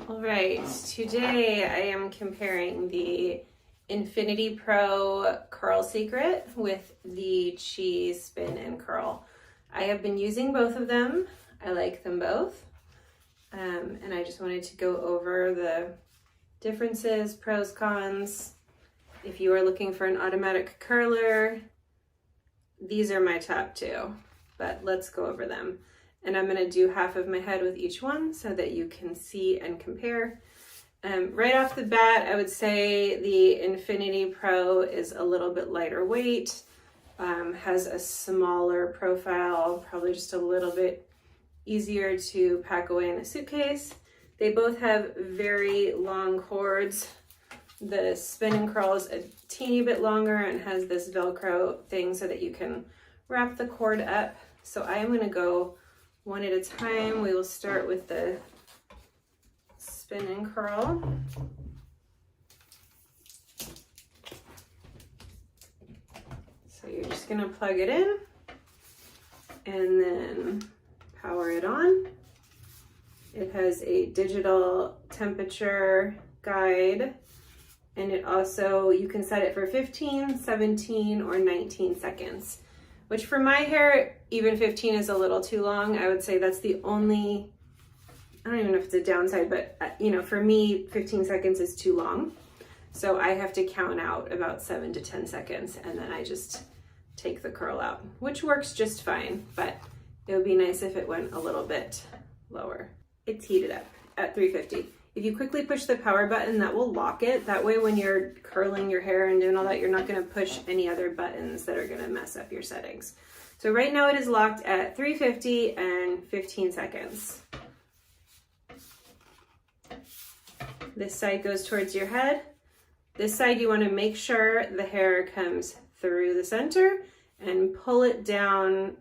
All right, today I am comparing the Infinity Pro Curl Secret with the Cheese Spin and Curl. I have been using both of them. I like them both. And I just wanted to go over the differences, pros, cons. If you are looking for an automatic curler, these are my top two, but let's go over them. And I'm gonna do half of my head with each one so that you can see and compare. Right off the bat, I would say the Infinity Pro is a little bit lighter weight, has a smaller profile, probably just a little bit easier to pack away in a suitcase. They both have very long cords. The Spin and Curl is a teeny bit longer and has this Velcro thing so that you can wrap the cord up. So I am gonna go one at a time. We will start with the Spin and Curl. So you're just gonna plug it in and then power it on. It has a digital temperature guide, and it also, you can set it for 15, 17, or 19 seconds. Which for my hair, even 15 is a little too long. I would say that's the only, I don't even know if it's a downside, but you know, for me, 15 seconds is too long. So I have to count out about 7 to 10 seconds and then I just take the curl out, which works just fine, but it would be nice if it went a little bit lower. It's heated up at 350. If you quickly push the power button, that will lock it. That way when you're curling your hair and doing all that, you're not gonna push any other buttons that are gonna mess up your settings. So right now it is locked at 350 and 15 seconds. This side goes towards your head. This side you wanna make sure the hair comes through the center and pull it down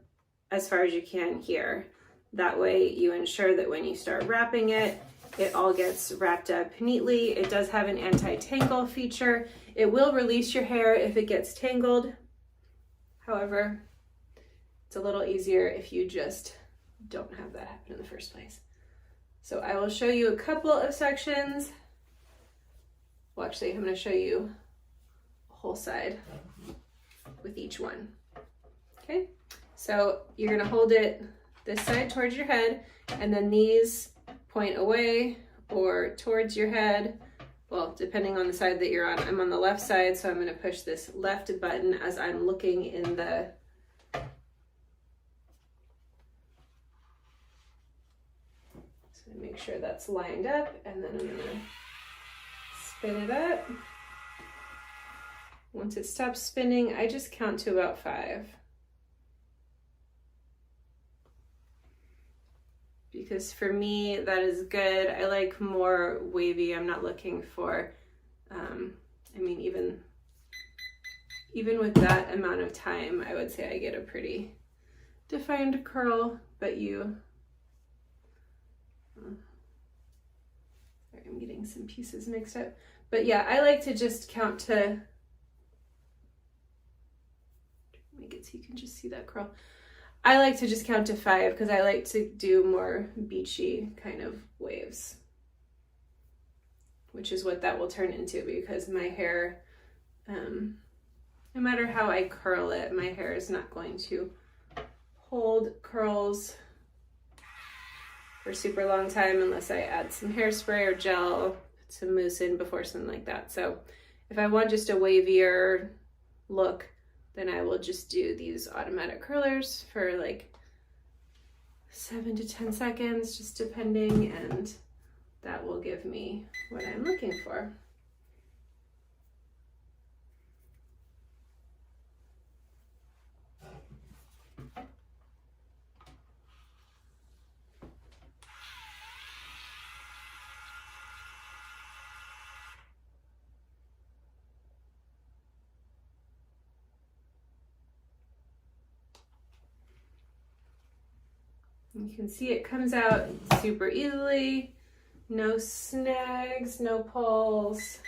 as far as you can here. That way you ensure that when you start wrapping it, it all gets wrapped up neatly. It does have an anti-tangle feature. It will release your hair if it gets tangled. However, it's a little easier if you just don't have that happen in the first place. So I will show you a couple of sections. Well, actually, I'm gonna show you a whole side with each one. Okay, so you're gonna hold it this side towards your head, and then these point away or towards your head. Well, depending on the side that you're on. I'm on the left side, so I'm gonna push this left button as I'm looking in the so make sure that's lined up, and then I'm gonna spin it up. Once it stops spinning, I just count to about 5. Because for me, that is good. I like more wavy. I'm not looking for, I mean, even with that amount of time, I would say I get a pretty defined curl, but sorry, I'm getting some pieces mixed up. But yeah, I like to just count to, make it so you can just see that curl. I like to just count to 5 because I like to do more beachy kind of waves, which is what that will turn into, because my hair, no matter how I curl it, my hair is not going to hold curls for a super long time unless I add some hairspray or gel, put some mousse in before, something like that. So if I want just a wavier look, then I will just do these automatic curlers for like 7 to 10 seconds, just depending, and that will give me what I'm looking for. You can see it comes out super easily, no snags, no pulls.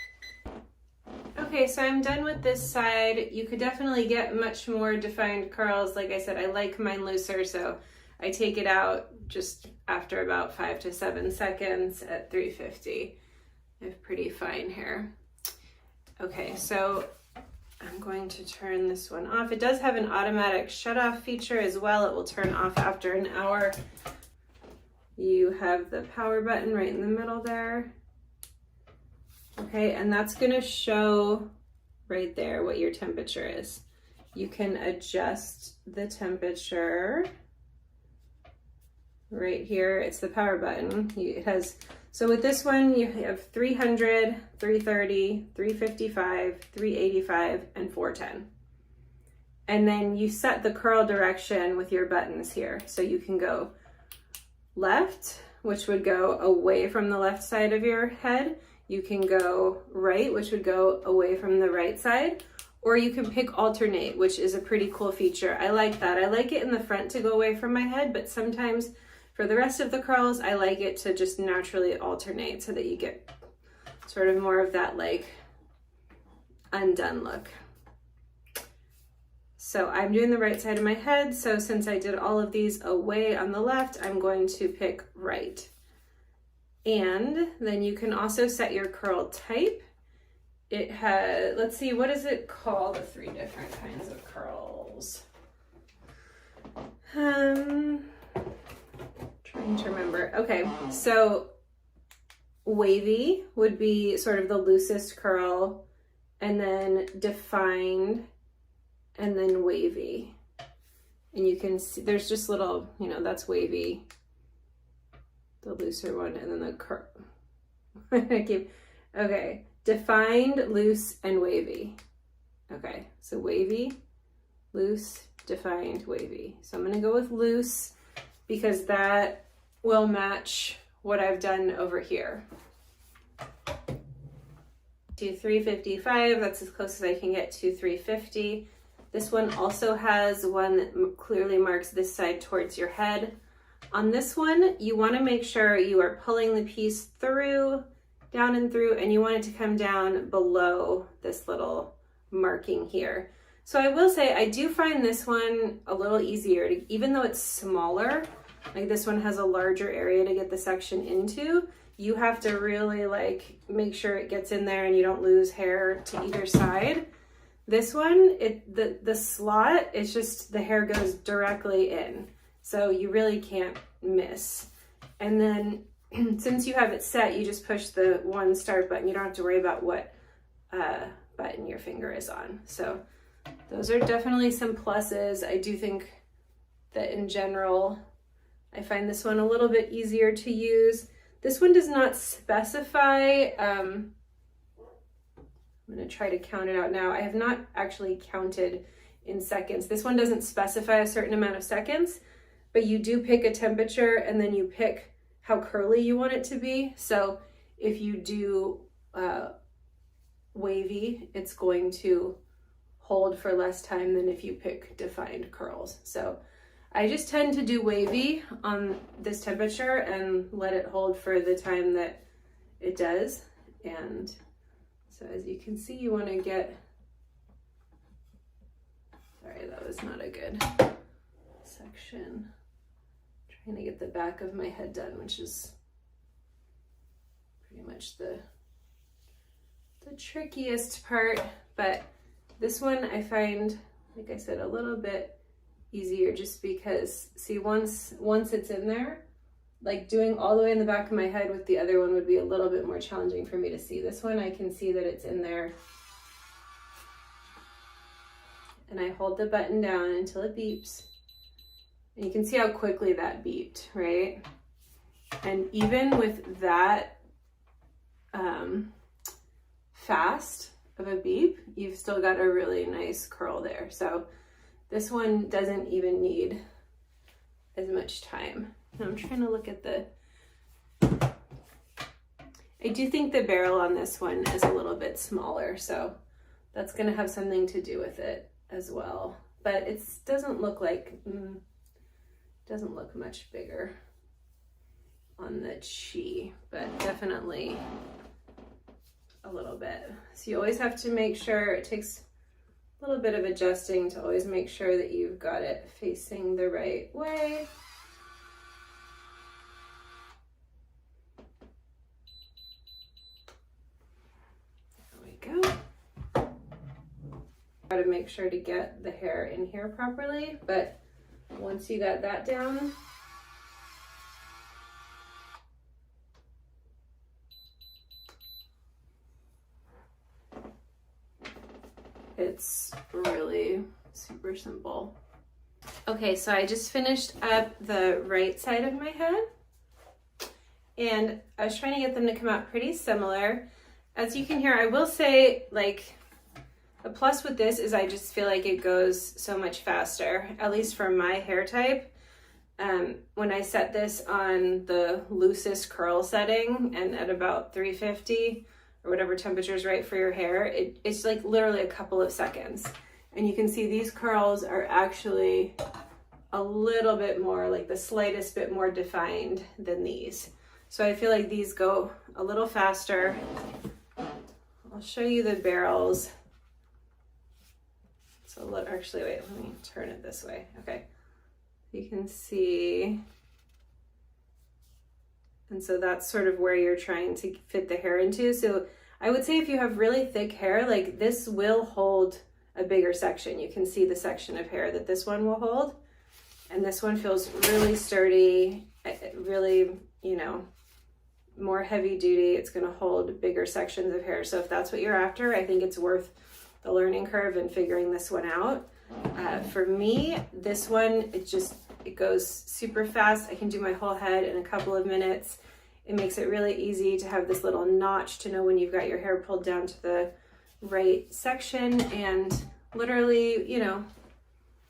Okay, so I'm done with this side. You could definitely get much more defined curls. Like I said, I like mine looser, so I take it out just after about 5 to 7 seconds at 350. I have pretty fine hair. Okay, so I'm going to turn this one off. It does have an automatic shut off feature as well. It will turn off after an hour. You have the power button right in the middle there. Okay, and that's gonna show right there what your temperature is. You can adjust the temperature right here. It's the power button. It has, so with this one, you have 300, 330, 355, 385, and 410. And then you set the curl direction with your buttons here. So you can go left, which would go away from the left side of your head. You can go right, which would go away from the right side, or you can pick alternate, which is a pretty cool feature. I like that. I like it in the front to go away from my head, but sometimes for the rest of the curls, I like it to just naturally alternate so that you get sort of more of that like undone look. So I'm doing the right side of my head. So since I did all of these away on the left, I'm going to pick right. And then you can also set your curl type. It has, let's see, what is it called? The 3 different kinds of curls. Trying to remember. Okay, so wavy would be sort of the loosest curl, and then defined, and then wavy. And you can see there's just little, you know, that's wavy, the looser one, and then the curl. Okay, defined, loose, and wavy. Okay, so wavy, loose, defined, wavy. So I'm gonna go with loose because that will match what I've done over here. To 355, that's as close as I can get to 350. This one also has one that clearly marks this side towards your head. On this one, you want to make sure you are pulling the piece through, down and through, and you want it to come down below this little marking here. So I will say I do find this one a little easier to, even though it's smaller, like this one has a larger area to get the section into, you have to really like make sure it gets in there and you don't lose hair to either side. This one, the slot, it's just the hair goes directly in. So you really can't miss. And then since you have it set, you just push the one start button. You don't have to worry about what button your finger is on. So those are definitely some pluses. I do think that in general, I find this one a little bit easier to use. This one does not specify, I'm gonna try to count it out now. I have not actually counted in seconds. This one doesn't specify a certain amount of seconds, but you do pick a temperature and then you pick how curly you want it to be. So if you do wavy, it's going to hold for less time than if you pick defined curls. So I just tend to do wavy on this temperature and let it hold for the time that it does. And so as you can see, you want to get, sorry, that was not a good section. Trying to get the back of my head done, which is pretty much the trickiest part. But this one I find, like I said, a little bit easier just because, see, once it's in there, like doing all the way in the back of my head with the other one would be a little bit more challenging for me to see. This one I can see that it's in there. And I hold the button down until it beeps. And you can see how quickly that beeped, right? And even with that fast of a beep, you've still got a really nice curl there. So this one doesn't even need as much time. Now I'm trying to look at the, I do think the barrel on this one is a little bit smaller, so that's gonna have something to do with it as well. But it doesn't look like, doesn't look much bigger on the chi, but definitely a little bit. So you always have to make sure, it takes a little bit of adjusting to always make sure that you've got it facing the right way. how to make sure to get the hair in here properly, but once you got that down, it's really super simple. Okay, so I just finished up the right side of my head, and I was trying to get them to come out pretty similar. As you can hear, I will say, like, the plus with this is I just feel like it goes so much faster, at least for my hair type. When I set this on the loosest curl setting and at about 350 or whatever temperature is right for your hair, it's like literally a couple of seconds. And you can see these curls are actually a little bit more, like the slightest bit more defined than these. So I feel like these go a little faster. I'll show you the barrels. So actually, wait, let me turn it this way. Okay, you can see. And so that's sort of where you're trying to fit the hair into. So I would say if you have really thick hair, like this will hold a bigger section. You can see the section of hair that this one will hold. And this one feels really sturdy, really, you know, more heavy duty. It's going to hold bigger sections of hair. So if that's what you're after, I think it's worth the learning curve and figuring this one out. For me, this one, it goes super fast. I can do my whole head in a couple of minutes. It makes it really easy to have this little notch to know when you've got your hair pulled down to the right section, and literally, you know,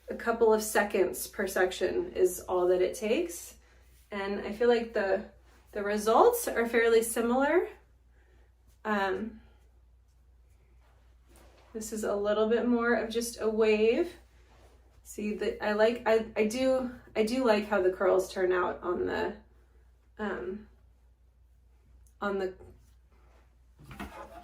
a couple of seconds per section is all that it takes. And I feel like the results are fairly similar. This is a little bit more of just a wave. See that I do like how the curls turn out on the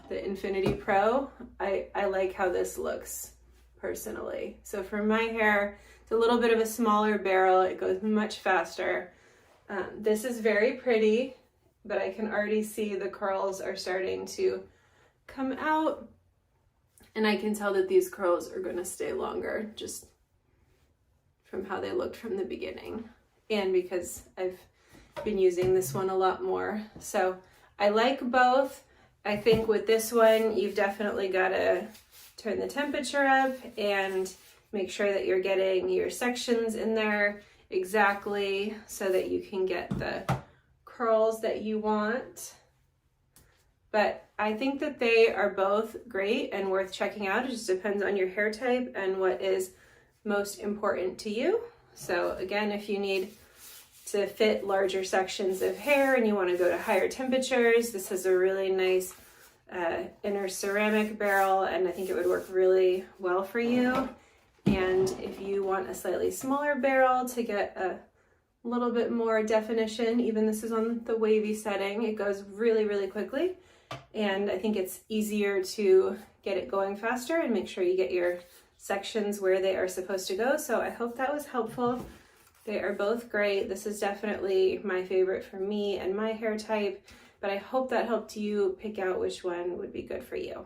Infinity Pro. I like how this looks personally. So for my hair, it's a little bit of a smaller barrel. It goes much faster. This is very pretty, but I can already see the curls are starting to come out, and I can tell that these curls are going to stay longer just from how they looked from the beginning, and because I've been using this one a lot more. So I like both. I think with this one, you've definitely got to turn the temperature up and make sure that you're getting your sections in there exactly so that you can get the curls that you want. But I think that they are both great and worth checking out. It just depends on your hair type and what is most important to you. So again, if you need to fit larger sections of hair and you want to go to higher temperatures, this is a really nice inner ceramic barrel, and I think it would work really well for you. And if you want a slightly smaller barrel to get a little bit more definition, even this is on the wavy setting, it goes really, really quickly. And I think it's easier to get it going faster and make sure you get your sections where they are supposed to go. So I hope that was helpful. They are both great. This is definitely my favorite for me and my hair type, but I hope that helped you pick out which one would be good for you.